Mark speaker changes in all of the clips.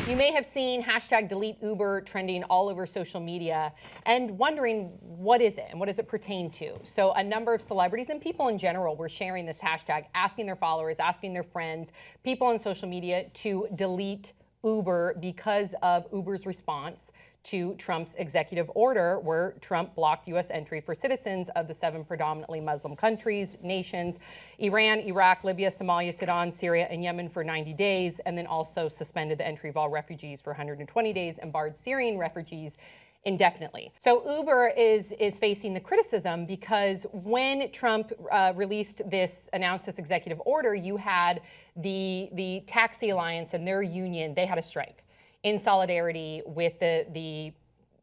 Speaker 1: You may have seen hashtag DeleteUber trending all over social media and wondering, what is it and what does it pertain to? So a number of celebrities and people in general were sharing this hashtag, asking their followers, asking their friends, people on social media to delete Uber because of Uber's response to Trump's executive order where Trump blocked U.S. entry for citizens of the 7 predominantly Muslim nations, Iran, Iraq, Libya, Somalia, Sudan, Syria, and Yemen for 90 days, and then also suspended the entry of all refugees for 120 days and barred Syrian refugees indefinitely. So Uber is facing the criticism because when Trump announced this executive order, you had the Taxi Alliance and their union, they had a strike in solidarity with the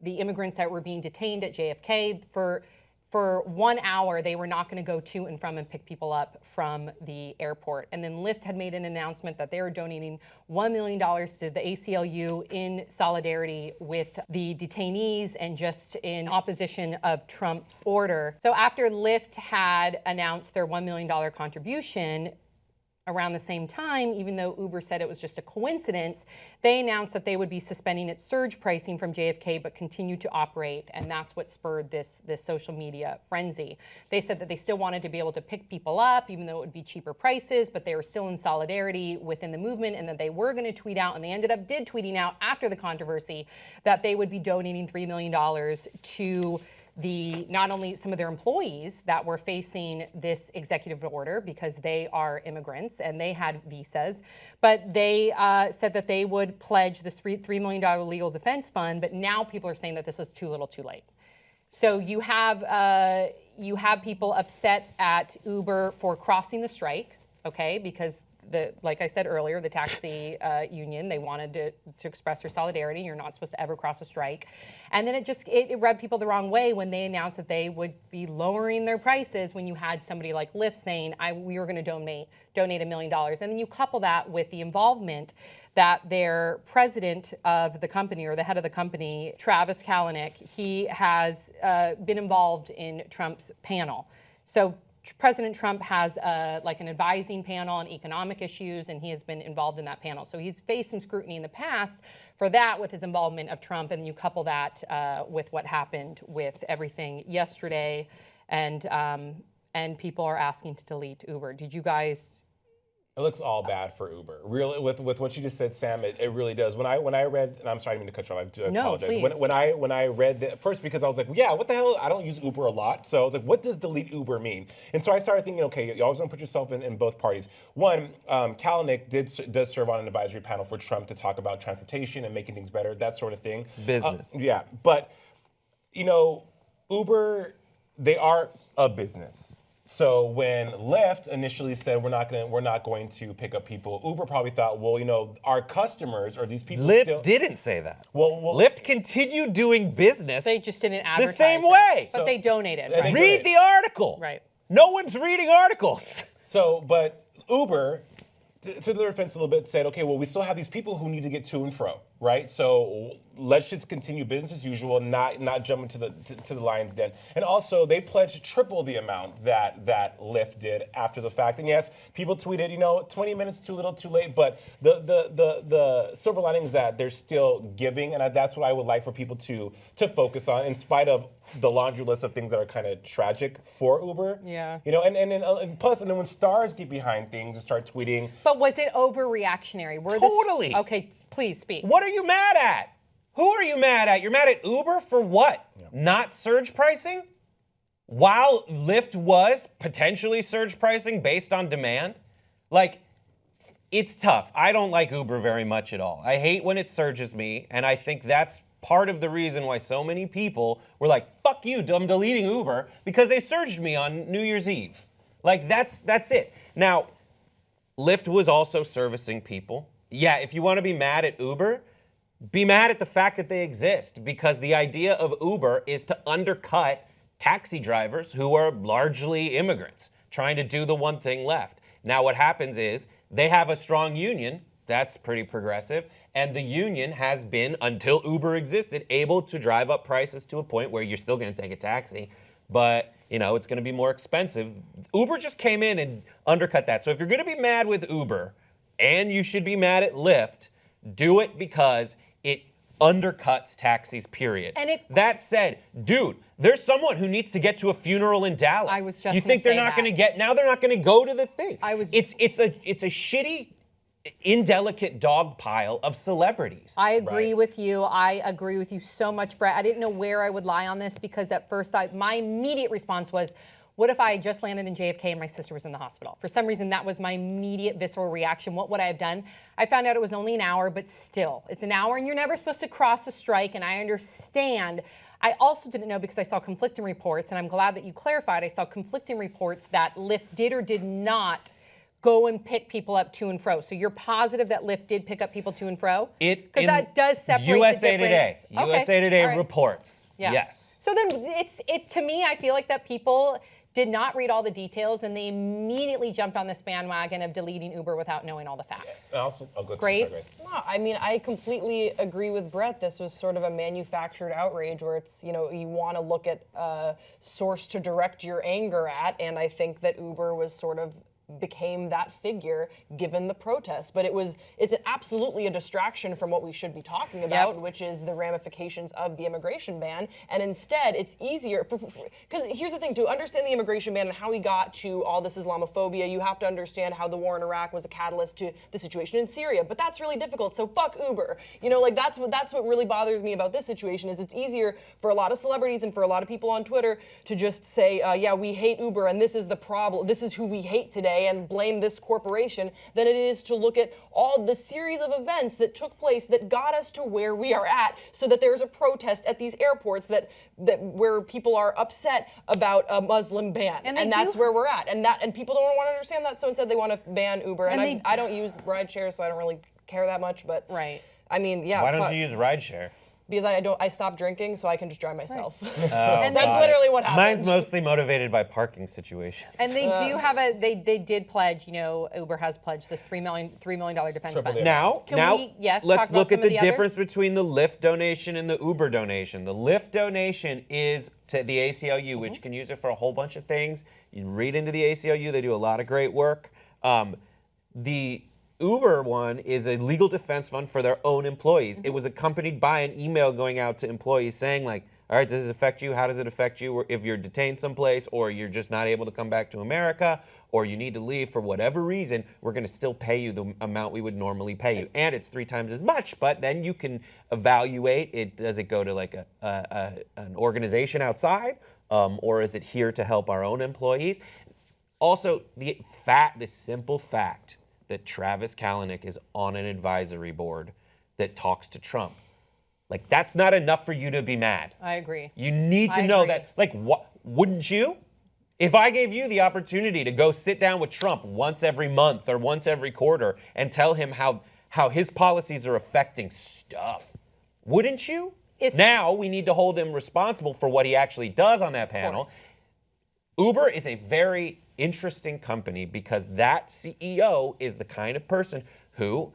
Speaker 1: immigrants that were being detained at JFK. For 1 hour, they were not going to go to and from and pick people up from the airport. And then Lyft had made an announcement that they were donating $1 million to the ACLU in solidarity with the detainees and just in opposition of Trump's order. So after Lyft had announced their $1 million contribution, around the same time, even though Uber said it was just a coincidence, they announced that they would be suspending its surge pricing from JFK but continue to operate, and that's what spurred this social media frenzy. They said that they still wanted to be able to pick people up, even though it would be cheaper prices, but they were still in solidarity within the movement, and that they were going to tweet out, and they did tweeting out after the controversy that they would be donating $3 million to not only some of their employees that were facing this executive order because they are immigrants and they had visas, but they said that they would pledge this $3 million legal defense fund, but now people are saying that this is too little too late. So you have people upset at Uber for crossing the strike, okay, because like I said earlier, the taxi union, they wanted to express their solidarity. You're not supposed to ever cross a strike. And then it rubbed people the wrong way when they announced that they would be lowering their prices when you had somebody like Lyft saying, we were going to donate $1 million. And then you couple that with the involvement that their president of the company, or the head of the company, Travis Kalanick, he has been involved in Trump's panel. So President Trump has an advising panel on economic issues, and he has been involved in that panel. So he's faced some scrutiny in the past for that with his involvement of Trump, and you couple that with what happened with everything yesterday, and people are asking to delete Uber. Did you guys?
Speaker 2: It looks all bad for Uber. Really, with what you just said, Sam, it really does. When I read, and I'm sorry, I didn't mean to cut you off. I do apologize.
Speaker 1: Please.
Speaker 2: When I read that first, because I was like, yeah, what the hell? I don't use Uber a lot, so I was like, what does delete Uber mean? And so I started thinking, okay, you always want to put yourself in both parties. One, Kalanick does serve on an advisory panel for Trump to talk about transportation and making things better, that sort of thing.
Speaker 3: Business.
Speaker 2: Yeah, but Uber, they are a business. So when Lyft initially said we're not going to pick up people, Uber probably thought, well, our customers or these people
Speaker 3: Lyft didn't say that.
Speaker 2: Well,
Speaker 3: Lyft continued doing business.
Speaker 1: They just didn't advertise
Speaker 3: the same way.
Speaker 1: But they donated.
Speaker 2: Right?
Speaker 1: Right?
Speaker 3: Read the article.
Speaker 1: Right.
Speaker 3: No one's reading articles.
Speaker 2: So, but Uber, to their defense a little bit, said, okay, well, we still have these people who need to get to and fro, right? So let's just continue business as usual, not jump into the lion's den. And also, they pledged triple the amount that Lyft did after the fact. And yes, people tweeted, 20 minutes too little, too late. But the silver lining is that they're still giving, and that's what I would like for people to focus on, in spite of the laundry list of things that are kind of tragic for Uber.
Speaker 1: Yeah.
Speaker 2: And plus, and then when stars get behind things and start tweeting.
Speaker 1: But was it overreactionary?
Speaker 3: Totally.
Speaker 1: Okay, please speak.
Speaker 3: What are you mad at? Who are you mad at? You're mad at Uber for what? Yeah. Not surge pricing? While Lyft was potentially surge pricing based on demand? It's tough. I don't like Uber very much at all. I hate when it surges me, and I think that's part of the reason why so many people were like, fuck you, I'm deleting Uber, because they surged me on New Year's Eve. That's it. Now, Lyft was also servicing people. Yeah, if you want to be mad at Uber, be mad at the fact that they exist, because the idea of Uber is to undercut taxi drivers who are largely immigrants, trying to do the one thing left. Now what happens is they have a strong union, that's pretty progressive, and the union has been, until Uber existed, able to drive up prices to a point where you're still going to take a taxi, but it's going to be more expensive. Uber just came in and undercut that. So if you're going to be mad with Uber, and you should be mad at Lyft, Do it because it undercuts taxis, period.
Speaker 1: And
Speaker 3: that said, dude, there's someone who needs to get to a funeral in Dallas.
Speaker 1: I was just
Speaker 3: You think they're not going to get? Now they're not going to go to the thing. It's a shitty, indelicate dog pile of celebrities.
Speaker 1: I agree with you. I agree with you so much, Brett. I didn't know where I would lie on this because at first my immediate response was, what if I had just landed in JFK and my sister was in the hospital? For some reason, that was my immediate visceral reaction. What would I have done? I found out it was only an hour, but still, it's an hour and you're never supposed to cross a strike, and I understand. I also didn't know because I saw conflicting reports, and I'm glad that you clarified. I saw conflicting reports that Lyft did or did not go and pick people up to and fro. So you're positive that Lyft did pick up people to and fro? Because that does separate
Speaker 3: USA
Speaker 1: the difference.
Speaker 3: Today. USA Today
Speaker 1: right.
Speaker 3: reports.
Speaker 1: Yeah.
Speaker 3: Yes.
Speaker 1: So then to me, I feel like that people did not read all the details, and they immediately jumped on this bandwagon of deleting Uber without knowing all the facts.
Speaker 2: Also, I'll go to
Speaker 1: Grace?
Speaker 4: No, I mean, I completely agree with Brett. This was sort of a manufactured outrage where it's, you want to look at a source to direct your anger at, and I think that Uber was sort of became that figure given the protest. But it's absolutely a distraction from what we should be talking about, which is the ramifications of the immigration ban. And instead, it's easier, because here's the thing, to understand the immigration ban and how we got to all this Islamophobia, you have to understand how the war in Iraq was a catalyst to the situation in Syria. But that's really difficult, so fuck Uber. That's what really bothers me about this situation, is it's easier for a lot of celebrities and for a lot of people on Twitter to just say, yeah, we hate Uber and this is the problem, this is who we hate today, and blame this corporation, than it is to look at all the series of events that took place that got us to where we are at, so that there's a protest at these airports that where people are upset about a Muslim ban, and that's where we're at, and people don't want to understand that, so instead they want to ban Uber, and I don't use rideshare, so I don't really care that much, but
Speaker 1: right.
Speaker 4: I mean, yeah.
Speaker 3: Why don't you use rideshare?
Speaker 4: Because I stopped drinking, so I can just drive myself.
Speaker 1: Right.
Speaker 4: And that's literally what happened.
Speaker 3: Mine's mostly motivated by parking situations.
Speaker 1: And they do have they did pledge, Uber has pledged this $3 million defense fund.
Speaker 3: Now,
Speaker 1: let's
Speaker 3: let's look at the difference between the Lyft donation and the Uber donation. The Lyft donation is to the ACLU, which can use it for a whole bunch of things. You read into the ACLU, they do a lot of great work. The Uber one is a legal defense fund for their own employees. It was accompanied by an email going out to employees saying, like, all right, does this affect you? How does it affect you if you're detained someplace, or you're just not able to come back to America, or you need to leave for whatever reason? We're going to still pay you the amount we would normally pay you. And it's 3 times as much, but then you can evaluate it. Does it go to like an organization outside, or is it here to help our own employees? Also, the simple fact that Travis Kalanick is on an advisory board that talks to Trump. Like, that's not enough for you to be mad.
Speaker 1: I agree.
Speaker 3: You need to know that, like, what wouldn't you? If I gave you the opportunity to go sit down with Trump once every month or once every quarter and tell him how his policies are affecting stuff, wouldn't you? Now we need to hold him responsible for what he actually does on that panel. Uber is a very interesting company because that CEO is the kind of person who,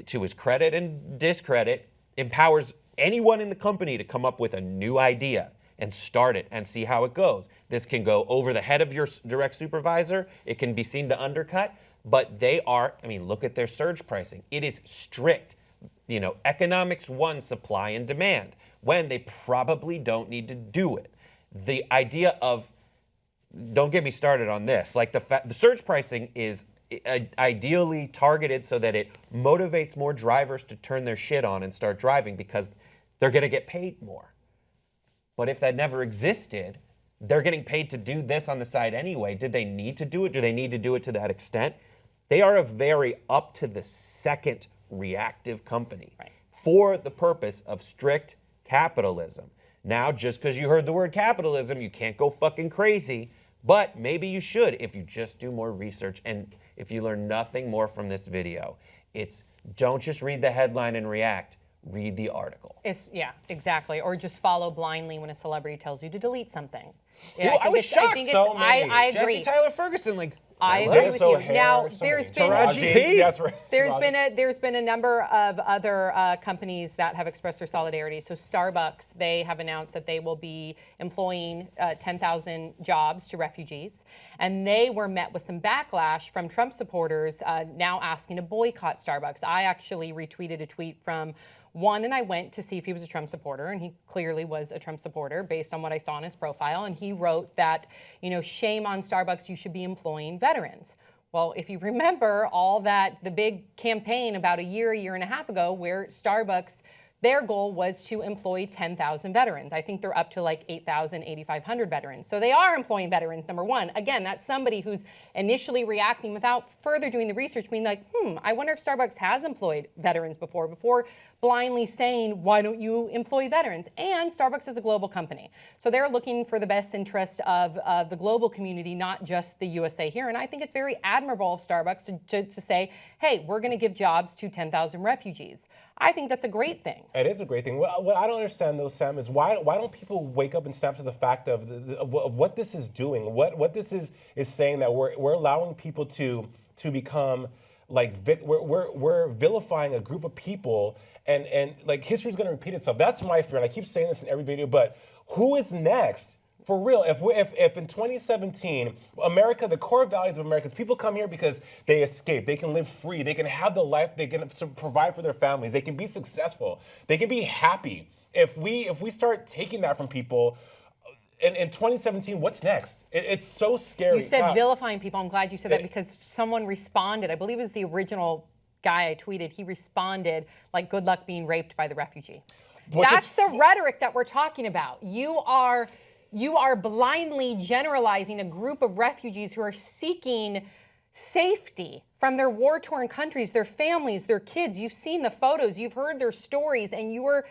Speaker 3: to his credit and discredit, empowers anyone in the company to come up with a new idea and start it and see how it goes. This can go over the head of your direct supervisor. It can be seen to undercut, but look at their surge pricing. It is strict. Economics 1, supply and demand, when they probably don't need to do it. The idea of, don't get me started on this. Like the surge pricing is ideally targeted so that it motivates more drivers to turn their shit on and start driving because they're going to get paid more. But if that never existed, they're getting paid to do this on the side anyway. Did they need to do it? Do they need to do it to that extent? They are a very up to the second reactive company for the purpose of strict capitalism. Now, just because you heard the word capitalism, you can't go fucking crazy. But maybe you should if you just do more research. And if you learn nothing more from this video, it's don't just read the headline and react. Read the article.
Speaker 1: Yeah, exactly. Or just follow blindly when a celebrity tells you to delete something.
Speaker 3: I was shocked.
Speaker 1: I agree.
Speaker 3: Jesse Tyler Ferguson, like,
Speaker 1: I agree with
Speaker 2: So
Speaker 1: you. Now,
Speaker 2: somebody.
Speaker 1: there's been
Speaker 3: Taraji P.
Speaker 2: That's right.
Speaker 1: there's been a number of other companies that have expressed their solidarity. So Starbucks, they have announced that they will be employing 10,000 jobs to refugees, and they were met with some backlash from Trump supporters now asking to boycott Starbucks. I actually retweeted a tweet from one, and I went to see if he was a Trump supporter, and he clearly was a Trump supporter based on what I saw on his profile. And he wrote that, shame on Starbucks, you should be employing veterans. Well, if you remember the big campaign about a year and a half ago, where Starbucks, their goal was to employ 10,000 veterans. I think they're up to like 8,000, 8,500 veterans. So they are employing veterans, number one. Again, that's somebody who's initially reacting without further doing the research, being like, I wonder if Starbucks has employed veterans before blindly saying, why don't you employ veterans? And Starbucks is a global company. So they're looking for the best interest of the global community, not just the USA here. And I think it's very admirable of Starbucks to say, hey, we're going to give jobs to 10,000 refugees. I think that's a great thing.
Speaker 2: It is a great thing. What I don't understand, though, Sam, is why don't people wake up and snap to the fact of what this is doing, what this is saying, that we're allowing people to become like we're vilifying a group of people, and like history's going to repeat itself. That's my fear, and I keep saying this in every video. But who is next? For real, if in 2017, America, the core values of America is people come here because they escape, they can live free, they can have the life, they can provide for their families, they can be successful, they can be happy. If we start taking that from people, in 2017, what's next? It's so scary.
Speaker 1: You said vilifying people. I'm glad you said that, because someone responded. I believe it was the original guy I tweeted. He responded like, good luck being raped by the refugee. That's the rhetoric that we're talking about. You are blindly generalizing a group of refugees who are seeking safety from their war-torn countries, their families, their kids. You've seen the photos, you've heard their stories, and you were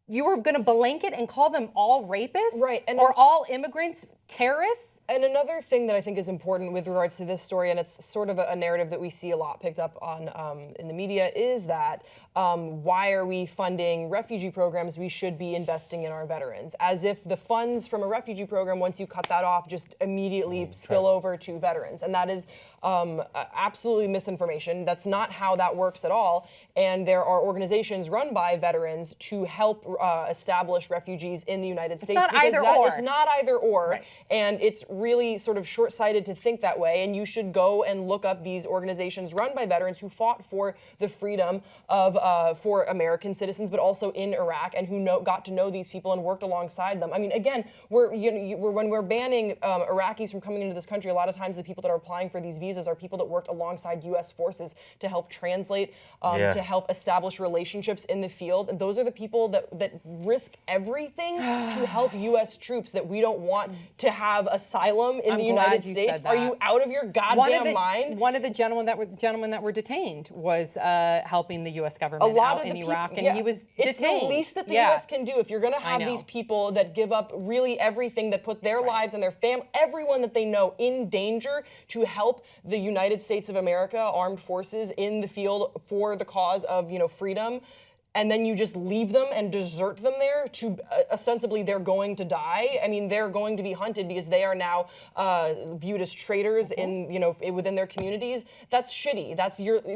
Speaker 1: going to blanket and call them all rapists?
Speaker 4: Right.
Speaker 1: Or all immigrants terrorists?
Speaker 4: And another thing that I think is important with regards to this story, and it's sort of a narrative that we see a lot picked up on in the media, is that why are we funding refugee programs? We should be investing in our veterans. As if the funds from a refugee program, once you cut that off, just immediately spill over to veterans. And that is absolutely misinformation. That's not how that works at all. And there are organizations run by veterans to help establish refugees in the United States.
Speaker 1: It's not either or.
Speaker 4: It's not either or.
Speaker 1: Right.
Speaker 4: And it's really sort of short-sighted to think that way, and you should go and look up these organizations run by veterans who fought for the freedom of for American citizens, but also in Iraq, and who got to know these people and worked alongside them. I mean, again, when we're banning Iraqis from coming into this country, a lot of times the people that are applying for these visas are people that worked alongside U.S. forces to help translate, to help establish relationships in the field. And those are the people that risk everything to help U.S. troops that we don't want to have asylum in the United States. Are you out of your goddamn mind?
Speaker 1: One of the gentlemen that were detained was helping the U.S. government out in Iraq, and he was detained.
Speaker 4: It's the least that the U.S. can do. If you're going to have these people that give up really everything, that put their lives and their everyone that they know in danger to help the United States of America armed forces in the field for the cause of freedom, and then you just leave them and desert them there to ostensibly they're going to die. I mean, they're going to be hunted because they are now viewed as traitors in within their communities. That's shitty.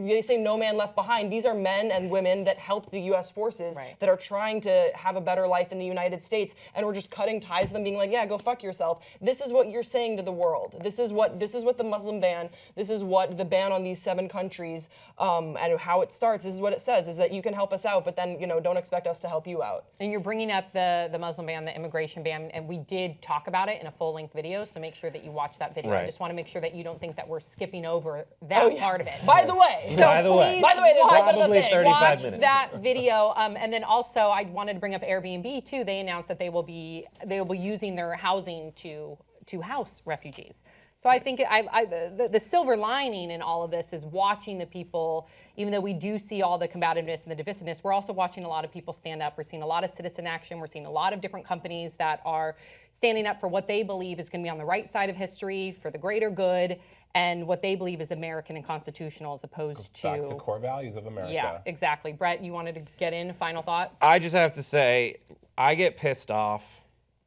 Speaker 4: They say no man left behind. These are men and women that helped the U.S. forces that are trying to have a better life in the United States, and we're just cutting ties to them, being like, yeah, go fuck yourself. This is what you're saying to the world. This is what the Muslim ban. This is what the ban on these 7 countries and how it starts. This is what it says: is that you can help us out, but then don't expect us to help you out.
Speaker 1: And you're bringing up the Muslim ban, the immigration ban, and we did talk about it in a full-length video, so make sure that you watch that video. I just want to make sure that you don't think that we're skipping over that part of it.
Speaker 4: By the way,
Speaker 1: there's
Speaker 3: probably 35
Speaker 1: watch
Speaker 3: minutes.
Speaker 1: that video. And then also, I wanted to bring up Airbnb too. They announced that they will be using their housing to house refugees. So I think the silver lining in all of this is watching the people, even though we do see all the combativeness and the divisiveness, we're also watching a lot of people stand up. We're seeing a lot of citizen action. We're seeing a lot of different companies that are standing up for what they believe is going to be on the right side of history, for the greater good, and what they believe is American and constitutional, as opposed to...
Speaker 2: Back to core values of America.
Speaker 1: Yeah, exactly. Brett, you wanted to get in, final thought?
Speaker 3: I just have to say, I get pissed off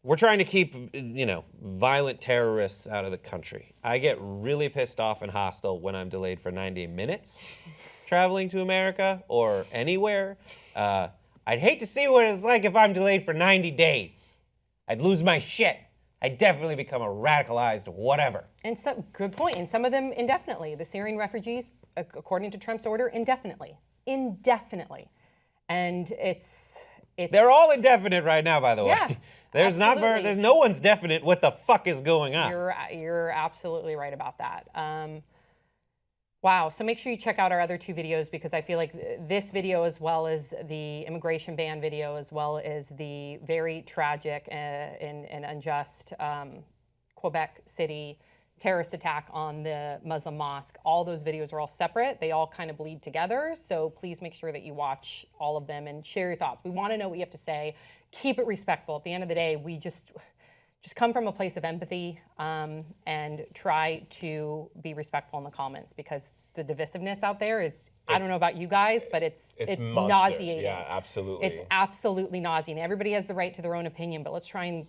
Speaker 3: we're trying to keep, violent terrorists out of the country. I get really pissed off and hostile when I'm delayed for 90 minutes traveling to America or anywhere. I'd hate to see what it's like if I'm delayed for 90 days. I'd lose my shit. I'd definitely become a radicalized whatever.
Speaker 1: And good point. And some of them indefinitely. The Syrian refugees, according to Trump's order, indefinitely. Indefinitely. And it's
Speaker 3: They're all indefinite right now, by the way.
Speaker 1: Yeah,
Speaker 3: There's
Speaker 1: absolutely.
Speaker 3: no one's definite what the fuck is going on.
Speaker 1: You're absolutely right about that. Wow. So make sure you check out our other 2 videos, because I feel like this video, as well as the immigration ban video, as well as the very tragic and unjust Quebec City terrorist attack on the Muslim mosque, all those videos are all separate. They all kind of bleed together. So please make sure that you watch all of them and share your thoughts. We want to know what you have to say. Keep it respectful. At the end of the day, we just come from a place of empathy and try to be respectful in the comments, because the divisiveness out there is, I don't know about you guys, but it's
Speaker 2: monster.
Speaker 1: nauseating.
Speaker 2: Yeah, absolutely.
Speaker 1: It's absolutely nauseating. Everybody has the right to their own opinion, but let's try and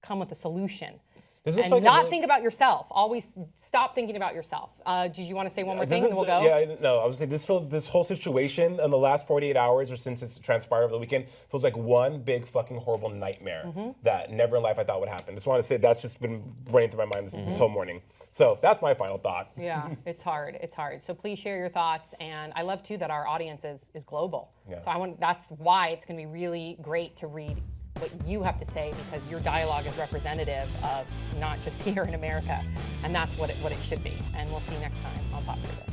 Speaker 1: come with a solution. And not think about yourself. Always stop thinking about yourself. Did you want to say one more thing and we'll go?
Speaker 2: Yeah, no, I was saying this whole situation in the last 48 hours or since it's transpired over the weekend feels like one big fucking horrible nightmare that never in life I thought would happen. Just want to say that's just been running through my mind this whole morning. So that's my final thought.
Speaker 1: Yeah, it's hard. It's hard. So please share your thoughts. And I love too that our audience is global.
Speaker 2: Yeah.
Speaker 1: So that's why it's going to be really great to read what you have to say, because your dialogue is representative of not just here in America, and that's what it should be. And we'll see you next time on Pop This.